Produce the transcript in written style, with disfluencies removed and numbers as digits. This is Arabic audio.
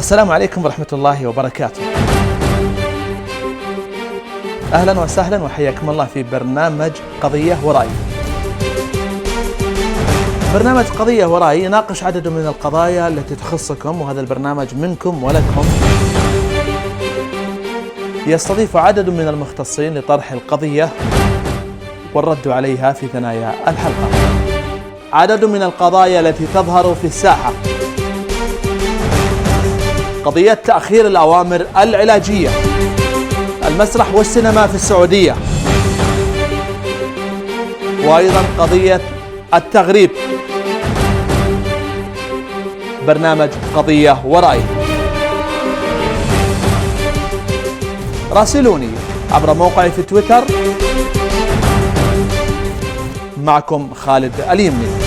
السلام عليكم ورحمة الله وبركاته. أهلا وسهلا وحياكم الله في برنامج قضية ورأي. برنامج قضية ورأي يناقش عدد من القضايا التي تخصكم، وهذا البرنامج منكم ولكم. يستضيف عدد من المختصين لطرح القضية والرد عليها في ثنايا الحلقة. عدد من القضايا التي تظهر في الساحة: قضية تأخير الأوامر العلاجية، المسرح والسينما في السعودية، وأيضا قضية التغريب. برنامج قضية ورأي. راسلوني عبر موقعي في تويتر. معكم خالد اليمني.